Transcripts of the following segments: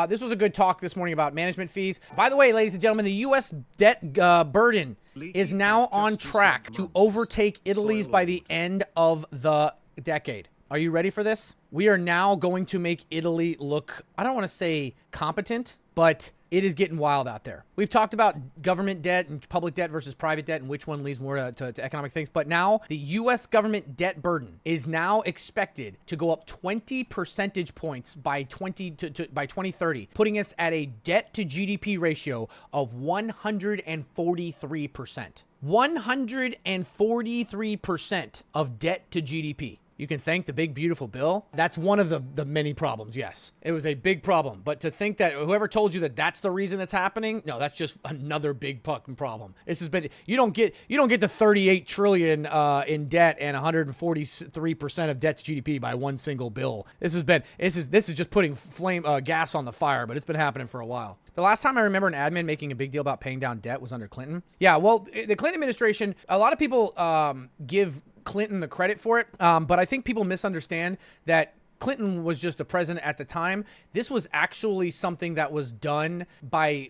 This was a good talk this morning about management fees. By the way, ladies and gentlemen, the U.S. debt burden is now on track to overtake Italy's by the end of the decade. Are you ready for this? We are now going to make Italy look, I don't want to say competent, but it is getting wild out there. We've talked about government debt and public debt versus private debt and which one leads more to economic things. But now the U.S. government debt burden is now expected to go up 20 percentage points by 2030, putting us at a debt to GDP ratio of 143%. 143% of debt to GDP. You can thank the big, beautiful bill. That's one of the many problems, yes. It was a big problem. But to think that whoever told you that that's the reason it's happening, no, that's just another big fucking problem. This has been, you don't get to 38 trillion in debt and 143% of debt to GDP by one single bill. This is just putting gas on the fire, but it's been happening for a while. The last time I remember an admin making a big deal about paying down debt was under Clinton. Yeah, well, the Clinton administration, a lot of people give Clinton the credit for it, but I think people misunderstand that Clinton was just the president at the time. This was actually something that was done by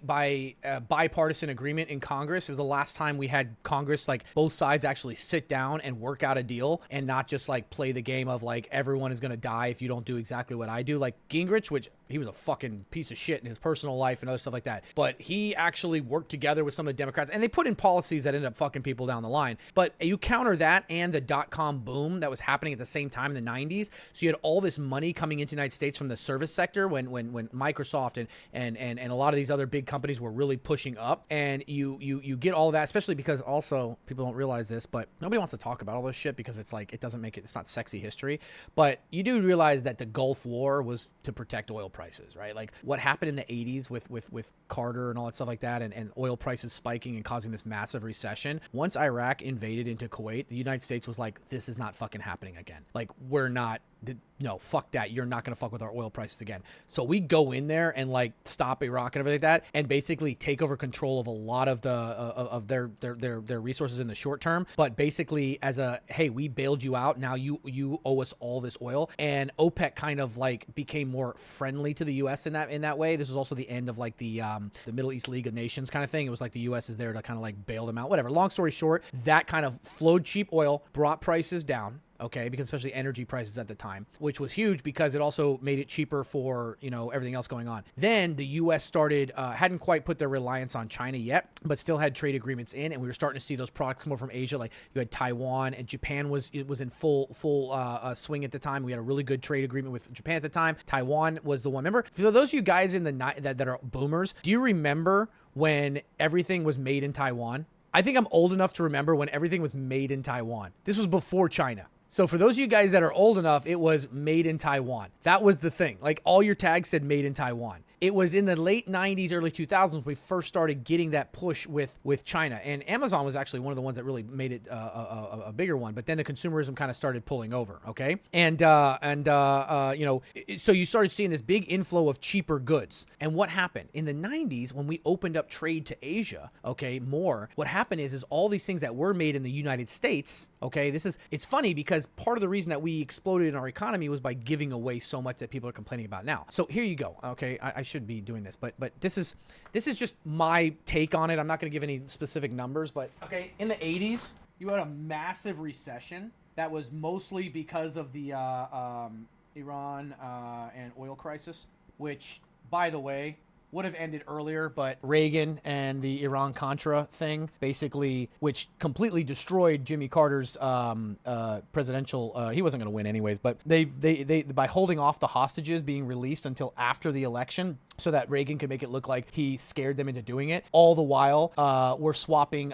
bipartisan agreement in Congress. It was the last time we had Congress, like both sides actually sit down and work out a deal and not just like play the game of like everyone is going to die if you don't do exactly what I do. Like Gingrich, which he was a fucking piece of shit in his personal life and other stuff like that. But he actually worked together with some of the Democrats and they put in policies that ended up fucking people down the line. But you counter that and the dot-com boom that was happening at the same time in the 90s. So you had all this money coming into the United States from the service sector when Microsoft and a lot of these other big companies were really pushing up. And you get all that, especially because also people don't realize this, but nobody wants to talk about all this shit because it's like, it's not sexy history. But you do realize that the Gulf War was to protect oil prices, right? Like what happened in the 80s with Carter and all that stuff like that, and oil prices spiking and causing this massive recession. Once Iraq invaded into Kuwait, the United States was like, this is not fucking happening again. Like no, fuck that. You're not going to fuck with our oil prices again. So we go in there and like stop Iraq and everything like that and basically take over control of a lot of their resources in the short term. But basically as hey, we bailed you out. Now you owe us all this oil. And OPEC kind of like became more friendly to the US in that way. This was also the end of like the Middle East League of Nations kind of thing. It was like the US is there to kind of like bail them out, whatever. Long story short, that kind of flowed cheap oil, brought prices down. Okay, because especially energy prices at the time, which was huge because it also made it cheaper for, everything else going on. Then the U.S. started, hadn't quite put their reliance on China yet, but still had trade agreements in, and we were starting to see those products come over from Asia. Like you had Taiwan, and Japan was in full swing at the time. We had a really good trade agreement with Japan at the time. Taiwan was the one. Remember, for those of you guys that are boomers, do you remember when everything was made in Taiwan? I think I'm old enough to remember when everything was made in Taiwan. This was before China. So for those of you guys that are old enough, it was made in Taiwan. That was the thing. Like all your tags said made in Taiwan. It was in the late 90s, early 2000s, we first started getting that push with China. And Amazon was actually one of the ones that really made it a bigger one. But then the consumerism kind of started pulling over, okay? So you started seeing this big inflow of cheaper goods. And what happened? In the 90s, when we opened up trade to Asia, okay, more, what happened is all these things that were made in the United States, okay, it's funny because part of the reason that we exploded in our economy was by giving away so much that people are complaining about now. So here you go, okay? I should be doing this, but this is just my take on it. I'm not going to give any specific numbers, but okay, in the 80s, you had a massive recession that was mostly because of the Iran and oil crisis, which, by the way, would have ended earlier, but Reagan and the Iran-Contra thing, basically, which completely destroyed Jimmy Carter's presidential. He wasn't going to win anyways, but they by holding off the hostages being released until after the election, so that Reagan could make it look like he scared them into doing it. All the while, we're swapping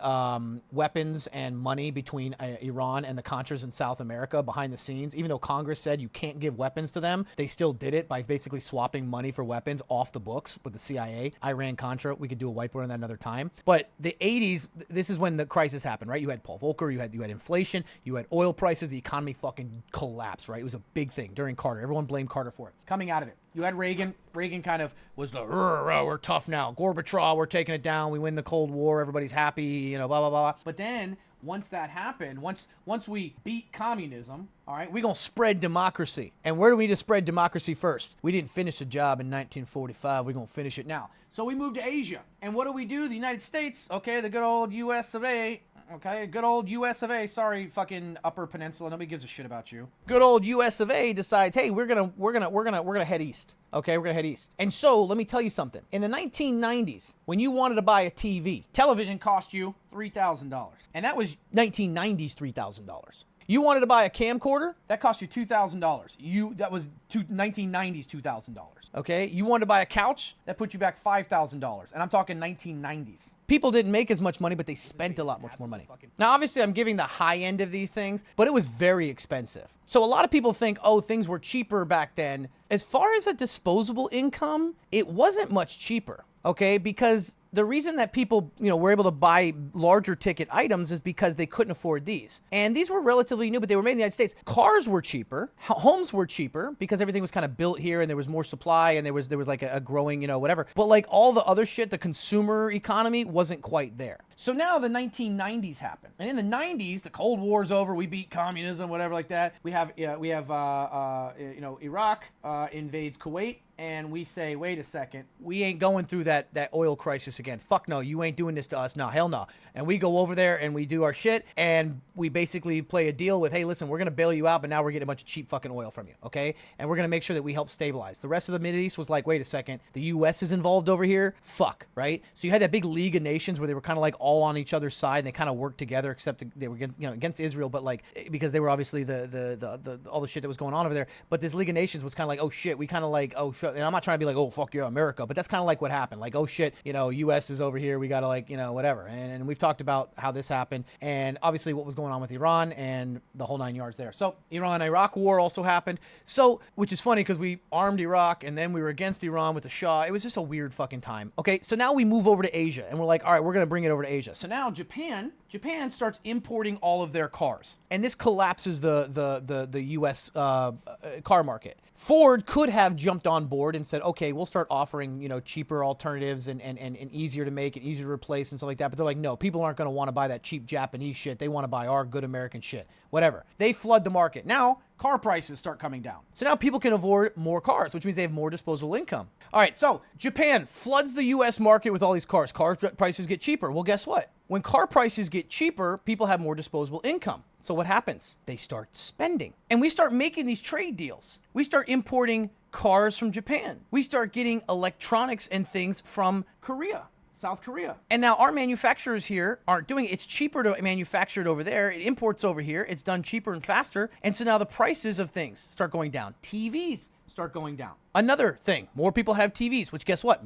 weapons and money between Iran and the Contras in South America behind the scenes. Even though Congress said you can't give weapons to them, they still did it by basically swapping money for weapons off the books with the CIA. Iran-Contra, we could do a whiteboard on that another time. But the 80s, this is when the crisis happened, right? You had Paul Volcker, you had inflation, you had oil prices, the economy fucking collapsed, right? It was a big thing during Carter. Everyone blamed Carter for it. Coming out of it, you had Reagan. Reagan kind of was we're tough now. Gorbachev, we're taking it down. We win the Cold War. Everybody's happy, blah, blah, blah. But then once that happened, once we beat communism, all right, we're going to spread democracy. And where do we just spread democracy first? We didn't finish the job in 1945. We're going to finish it now. So we moved to Asia. And what do? The United States, okay, the good old US of A, okay, good old US of A. Sorry, fucking Upper Peninsula. Nobody gives a shit about you. Good old US of A decides, hey, we're gonna head east. Okay, we're gonna head east. And so let me tell you something. In the 1990s, when you wanted to buy a TV, television cost you $3,000, and that was 1990s $3,000. You wanted to buy a camcorder? That cost you $2,000. That was 1990s $2,000. Okay? You wanted to buy a couch? That put you back $5,000. And I'm talking 1990s. People didn't make as much money, but they spent a lot much more money. Now, obviously, I'm giving the high end of these things, but it was very expensive. So a lot of people think, oh, things were cheaper back then. As far as a disposable income, it wasn't much cheaper. Okay? Because the reason that people, were able to buy larger ticket items is because they couldn't afford these. And these were relatively new, but they were made in the United States. Cars were cheaper. Homes were cheaper because everything was kind of built here and there was more supply and there was like a growing, whatever. But like all the other shit, the consumer economy wasn't quite there. So now the 1990s happened. And in the 90s, the Cold War's over. We beat communism, whatever like that. We have Iraq invades Kuwait. And we say, wait a second, we ain't going through that oil crisis again. Fuck no, you ain't doing this to us. No, hell no. And we go over there and we do our shit and we basically play a deal with, hey, listen, we're going to bail you out, but now we're getting a bunch of cheap fucking oil from you, okay? And we're going to make sure that we help stabilize. The rest of the Middle East was like, wait a second, the U.S. is involved over here? Fuck, right? So you had that big League of Nations where they were kind of like all on each other's side and they kind of worked together, except they were against Israel, but like, because they were obviously the all the shit that was going on over there. But this League of Nations was kind of like, oh shit, we kind of like, oh shit. And I'm not trying to be like, oh, fuck yeah, America. But that's kind of like what happened. Like, oh shit, U.S. is over here. We got to like, whatever. And we've talked about how this happened. And obviously what was going on with Iran and the whole 9 yards there. So Iran-Iraq war also happened. So, which is funny because we armed Iraq and then we were against Iran with the Shah. It was just a weird fucking time. Okay, so now we move over to Asia and we're like, all right, we're going to bring it over to Asia. So now Japan starts importing all of their cars. And this collapses the U.S. Car market. Ford could have jumped on board and said, okay, we'll start offering, cheaper alternatives and easier to make and easier to replace and stuff like that. But they're like, no, people aren't going to want to buy that cheap Japanese shit. They want to buy our good American shit, whatever. They flood the market. Now, car prices start coming down. So now people can afford more cars, which means they have more disposable income. All right, so Japan floods the U.S. market with all these cars. Car prices get cheaper. Well, guess what? When car prices get cheaper, people have more disposable income. So what happens? They start spending. And we start making these trade deals. We start importing cars from Japan. We start getting electronics and things from Korea. South Korea. And now our manufacturers here aren't doing it. It's cheaper to manufacture it over there. It imports over here. It's done cheaper and faster. And so now the prices of things start going down. TVs start going down. Another thing, more people have TVs, which guess what?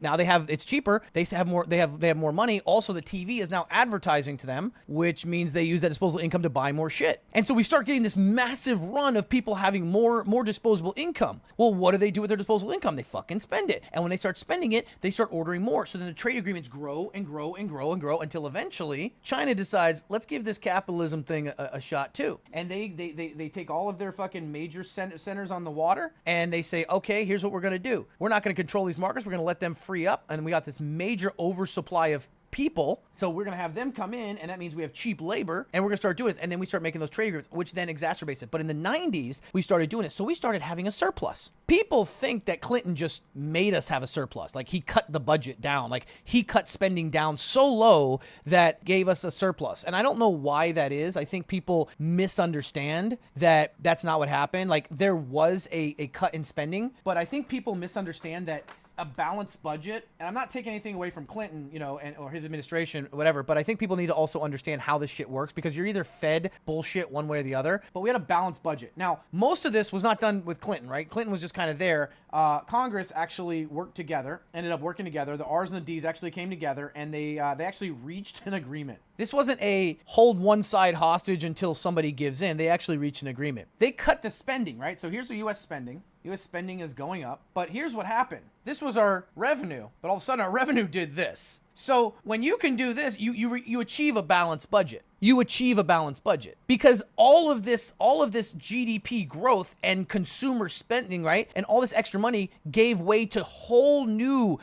Now it's cheaper. They have more money. Also, the TV is now advertising to them, which means they use that disposable income to buy more shit. And so we start getting this massive run of people having more disposable income. Well, what do they do with their disposable income? They fucking spend it. And when they start spending it, they start ordering more. So then the trade agreements grow and grow and grow and grow until eventually China decides, let's give this capitalism thing a shot too. And they take all of their fucking major centers on the water and they say, okay, here's what we're going to do. We're not going to control these markets. We're going to let them free up. And we got this major oversupply of people. So we're going to have them come in, and that means we have cheap labor, and we're going to start doing this. And then we start making those trade agreements, which then exacerbates it. But in the 90s, we started doing it. So we started having a surplus. People think that Clinton just made us have a surplus. Like he cut the budget down. Like he cut spending down so low that gave us a surplus. And I don't know why that is. I think people misunderstand that that's not what happened. Like there was a cut in spending, but I think people misunderstand that a balanced budget, and I'm not taking anything away from Clinton, or his administration, or whatever, but I think people need to also understand how this shit works because you're either fed bullshit one way or the other, but we had a balanced budget. Now, most of this was not done with Clinton, right? Clinton was just kind of there. Congress actually worked together, ended up working together. The R's and the D's actually came together, and they actually reached an agreement. This wasn't a hold one side hostage until somebody gives in. They actually reached an agreement. They cut the spending, right? So here's the U.S. spending. U.S. spending is going up. But here's what happened. This was our revenue, but all of a sudden our revenue did this. So when you can do this, you achieve a balanced budget. you achieve a balanced budget, because all of this GDP growth and consumer spending, right, and all this extra money gave way to whole new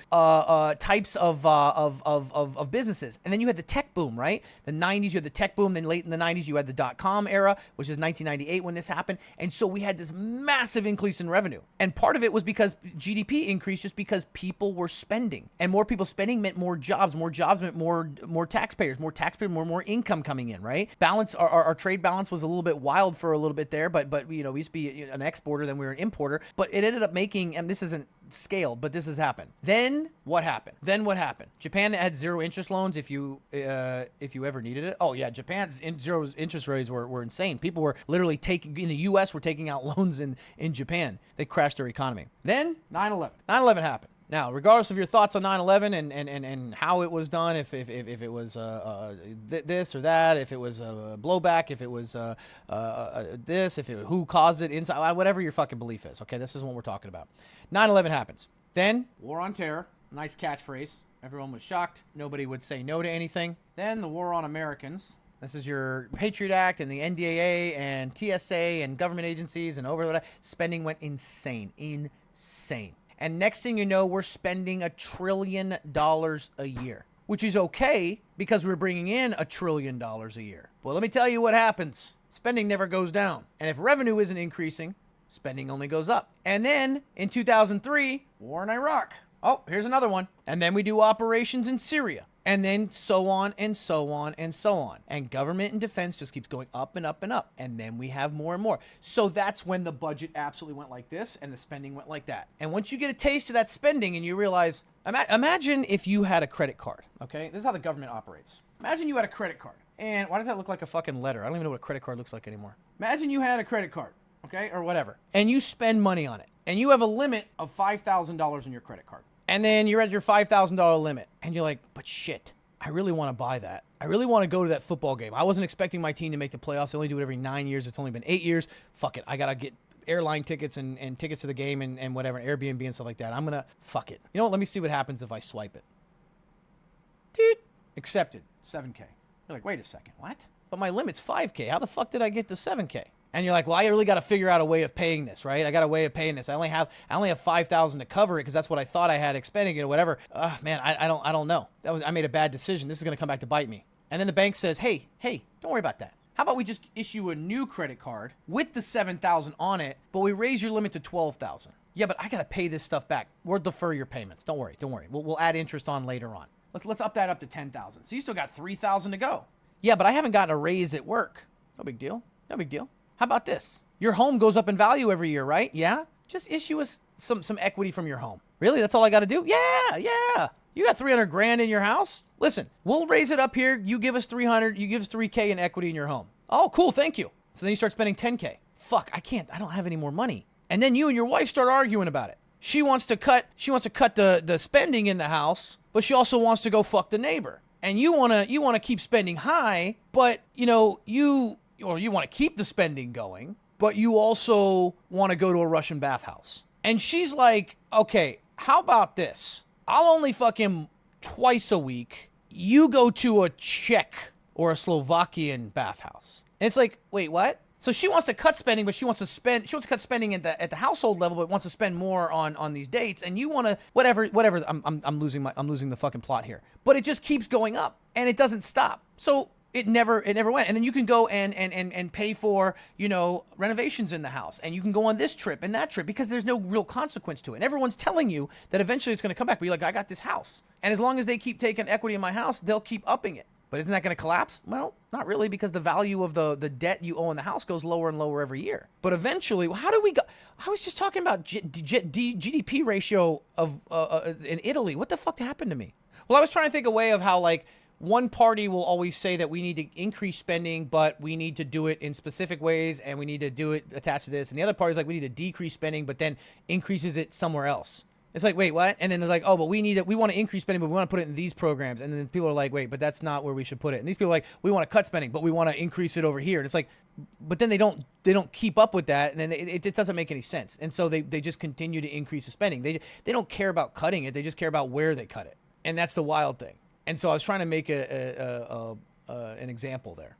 types of businesses. And then you had the tech boom, right? The 90s, you had the tech boom. Then late in the 90s, you had the dot-com era, which is 1998 when this happened. And so we had this massive increase in revenue. And part of it was because GDP increased just because people were spending. And more people spending meant more jobs. More jobs meant more taxpayers. More taxpayers, more income coming in, right? Balance, our trade balance was a little bit wild for a little bit there, but we used to be an exporter, then we were an importer. But it ended up making, and this isn't scale, but this has happened. Then what happened? Japan had zero interest loans if you ever needed it. Oh yeah, Japan's zero interest rates were insane. People were literally taking, in the US, were taking out loans in Japan. They crashed their economy. Then 9/11. 9/11 happened. Now, regardless of your thoughts on 9/11 and how it was done, if it was this or that, if it was a blowback, if it was this, who caused it, inside, whatever your fucking belief is, okay? This is what we're talking about. 9/11 happens. Then, War on Terror, nice catchphrase. Everyone was shocked. Nobody would say no to anything. Then the War on Americans. This is your Patriot Act and the NDAA and TSA and government agencies and spending went insane. And next thing you know, we're spending $1 trillion a year, which is okay because we're bringing in $1 trillion a year. Well, let me tell you what happens. Spending never goes down. And if revenue isn't increasing, spending only goes up. And then in 2003, war in Iraq. Oh, here's another one. And then we do operations in Syria. And then so on and so on and so on. And government and defense just keeps going up and up and up. And then we have more and more. So that's when the budget absolutely went like this and the spending went like that. And once you get a taste of that spending and you realize, imagine if you had a credit card, okay? This is how the government operates. Imagine you had a credit card. And why does that look like a fucking letter? I don't even know what a credit card looks like anymore. Imagine you had a credit card, okay? Or whatever. And you spend money on it. And you have a limit of $5,000 in your credit card. And then you're at your $5,000 limit. And you're like, but shit, I really want to buy that. I really want to go to that football game. I wasn't expecting my team to make the playoffs. They only do it every 9 years. It's only been 8 years. Fuck it. I got to get airline tickets and tickets to the game and whatever, and Airbnb and stuff like that. I'm going to fuck it. You know what? Let me see what happens if I swipe it. Dude, accepted. 7K. You're like, wait a second. What? But my limit's 5K. How the fuck did I get to 7K? And you're like, well, I really got to figure out a way of paying this, right? I got a way of paying this. I only have $5,000 to cover it because that's what I thought I had expending it or whatever. Man, I don't know. I made a bad decision. This is going to come back to bite me. And then the bank says, hey, don't worry about that. How about we just issue a new credit card with the $7,000 on it, but we raise your limit to $12,000. Yeah, but I got to pay this stuff back. We'll defer your payments. Don't worry. We'll add interest on later on. Let's up that up to $10,000. So you still got $3,000 to go. Yeah, but I haven't gotten a raise at work. No big deal. How about this? Your home goes up in value every year, right? Yeah? Just issue us some equity from your home. Really? That's all I got to do? Yeah. You got $300,000 in your house? Listen, we'll raise it up here. You give us $300,000. You give us $3K in equity in your home. Oh, cool. Thank you. So then you start spending $10K. Fuck, I don't have any more money. And then you and your wife start arguing about it. She wants to cut the spending in the house, but she also wants to go fuck the neighbor. And you want to keep spending high, but you want to keep the spending going, but you also want to go to a Russian bathhouse. And she's like, okay, how about this? I'll only fuck him twice a week. You go to a Czech or a Slovakian bathhouse. And it's like, wait, what? So she wants to cut spending, but she wants to cut spending at the household level, but wants to spend more on these dates. And you want to, whatever, I'm losing the fucking plot here. But it just keeps going up and it doesn't stop. So It never went. And then you can go and pay for, renovations in the house. And you can go on this trip and that trip because there's no real consequence to it. And everyone's telling you that eventually it's going to come back. But you're like, I got this house. And as long as they keep taking equity in my house, they'll keep upping it. But isn't that going to collapse? Well, not really, because the value of the debt you owe in the house goes lower and lower every year. But eventually, how do we go? I was just talking about GDP ratio of in Italy. What the fuck happened to me? Well, I was trying to think a way of how, like, one party will always say that we need to increase spending, but we need to do it in specific ways, and we need to do it attached to this. And the other party's like, we need to decrease spending, but then increases it somewhere else. It's like, wait, what? And then they're like, oh, but we want to increase spending, but we want to put it in these programs. And then people are like, wait, but that's not where we should put it. And these people are like, we want to cut spending, but we want to increase it over here. And it's like, but then they don't keep up with that, and then it doesn't make any sense. And so they just continue to increase the spending. They don't care about cutting it. They just care about where they cut it. And that's the wild thing. And so I was trying to make an example there.